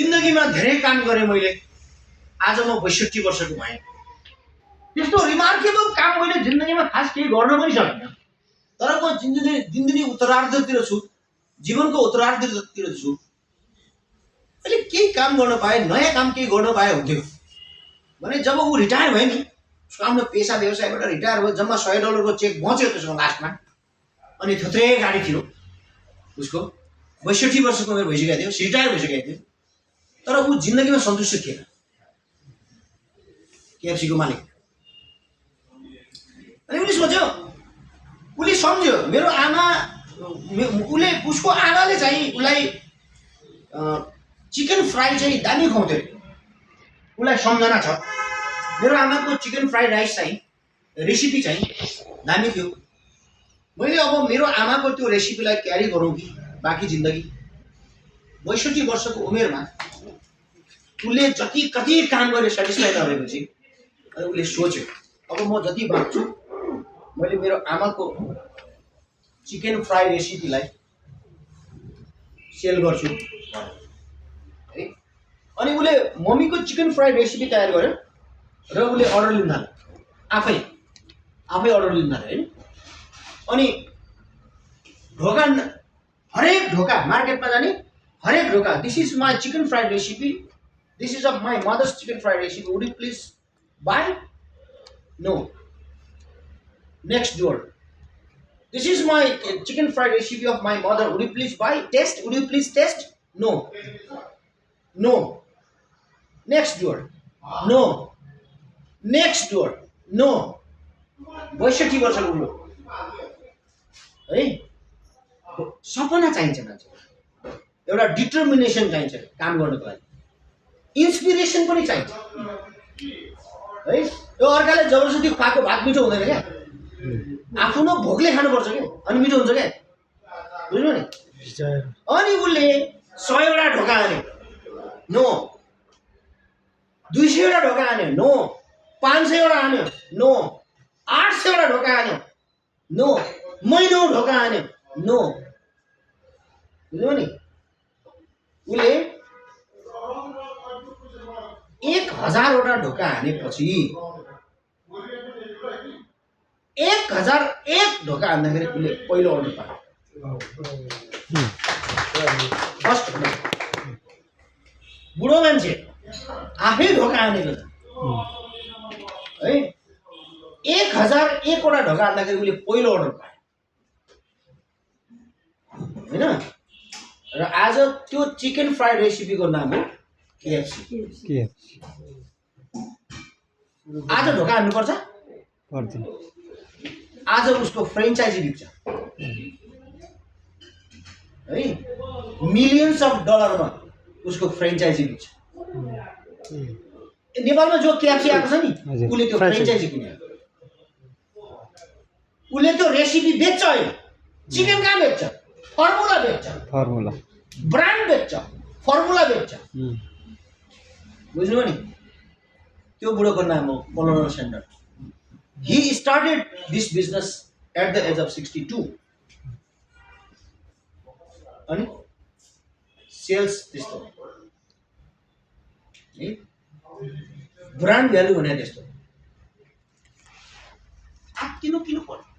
जिन्दगीमा धेरै काम गरेँ मैले। आज म 62 वर्षको भएँ। त्यस्तो रिमार्केबल काम मैले जिन्दगीमा खास केही गर्न पनि सकिनँ। तर म जिन्दगी उत्तरार्धतिर छु, जीवनको उत्तरार्धतिर छु। अहिले केही काम गर्न पाएँ, नयाँ काम केही गर्न पाएँ हुन्थ्यो भने जब ऊ रिटायर भयो नि, उसको आफ्नो पेसा व्यवसायबाट रिटायर भयो, जम्मा $100 चेक बच्यो त्यसको लास्टमा। अनि थुत्रै गाडी थियो उसको, 62 वर्षको उमेर भइसकेको थियो, रिटायर भइसकेको थियो। तर ऊ जिन्दगीमा सन्तुष्ट थिएन। केएफसीको मालिक। अनि उसले सोच्यो, उसले सम्झ्यो मेरो आमा, उसको आमाले चाहिँ उसलाई चिकन फ्राई चाहिँ दामी खुवाउँथ्यो अरे। उसलाई सम्झना छ मेरो आमाको चिकन फ्राइड राइस चाहिँ रेसिपी चाहिँ दामी थियो। मैले अब मेरो आमाको त्यो रेसिपीलाई क्यारी गरौँ कि बाँकी जिन्दगी। 62 वर्षको उमेरमा उसले जति कति काम गरे सेटिस्फाई नभएपछि अनि उसले सोच्यो अब म जति बाँच्छु मैले मेरो आमाको चिकन फ्राई रेसिपीलाई सेल गर्छु है। अनि उसले मम्मीको चिकन फ्राई रेसिपी तयार गर्यो र उसले अर्डर लिन थाल्यो। आफै अर्डर लिन थाल्यो हैन। अनि ढोका, हरेक ढोका, मार्केटमा जाने हरेक ढोका, this is my chicken fried recipe, this is of my mother's chicken fried recipe, would you please buy? No. Next door, this is my chicken fried recipe of my mother, would you please buy? Taste, would you please taste? No. No. Next door, no. Next door, no. 62 वर्षको उमेर है। सपना चाहिन्छ मान्छे, एउटा determination चाहिन्छ काम गर्नको लागि, इन्सपिरेसन पनि चाहिन्छ है। यो अर्काले जबरजस्ती खुवाएको भात मिठो हुँदैन क्या, आफ्नो भोकले खानुपर्छ क्या, अनि मिठो हुन्छ क्या, बुझ्नु नि। अनि उसले 100 वटा ढोका हान्यो, नो। 200 वटा ढोका हान्यो, नो। 500 वटा हान्यो, नो। 800 वटा ढोका हान्यो, नो। महिनौँ ढोका हान्यो, नो। बुझ्नु नि। उसले 1000 वटा ढोका हानेपछि 1001 ढोका हान्दाखेरि उसले पहिलो अर्डर पायो। फर्स्ट बुढो मान्छे आफै ढोका हानेको है। 1001 वटा ढोका हान्दाखेरि उसले पहिलो अर्डर पायो होइन। र आज त्यो चिकन फ्राइड रेसिपीको नाम हो केएफसी। आज ढोका हान्नुपर्छ, आज उसको फ्रेन्चाइजी बिक्छ है। मिलियन्स अफ डलरमा उसको फ्रेन्चाइजी बिक्छ। नेपालमा जो केएफसी आएको छ नि उसले त्यो फ्रेन्चाइजी किन्यो, उसले त्यो रेसिपी बेच्छ। अहिले चिकन कहाँ बेच्छ? फर्मुला बेच्छ, ब्रान्ड बेच्छ, फर्मुला बेच्छ। बुझ्नु नि। त्यो बुढोको नाम हो colonel सेन्डर्स। He started this business at the age of 62. अनि सेल्स त्यस्तो है, ब्रान्ड भ्यालु भने त्यस्तो। किन पर्यो?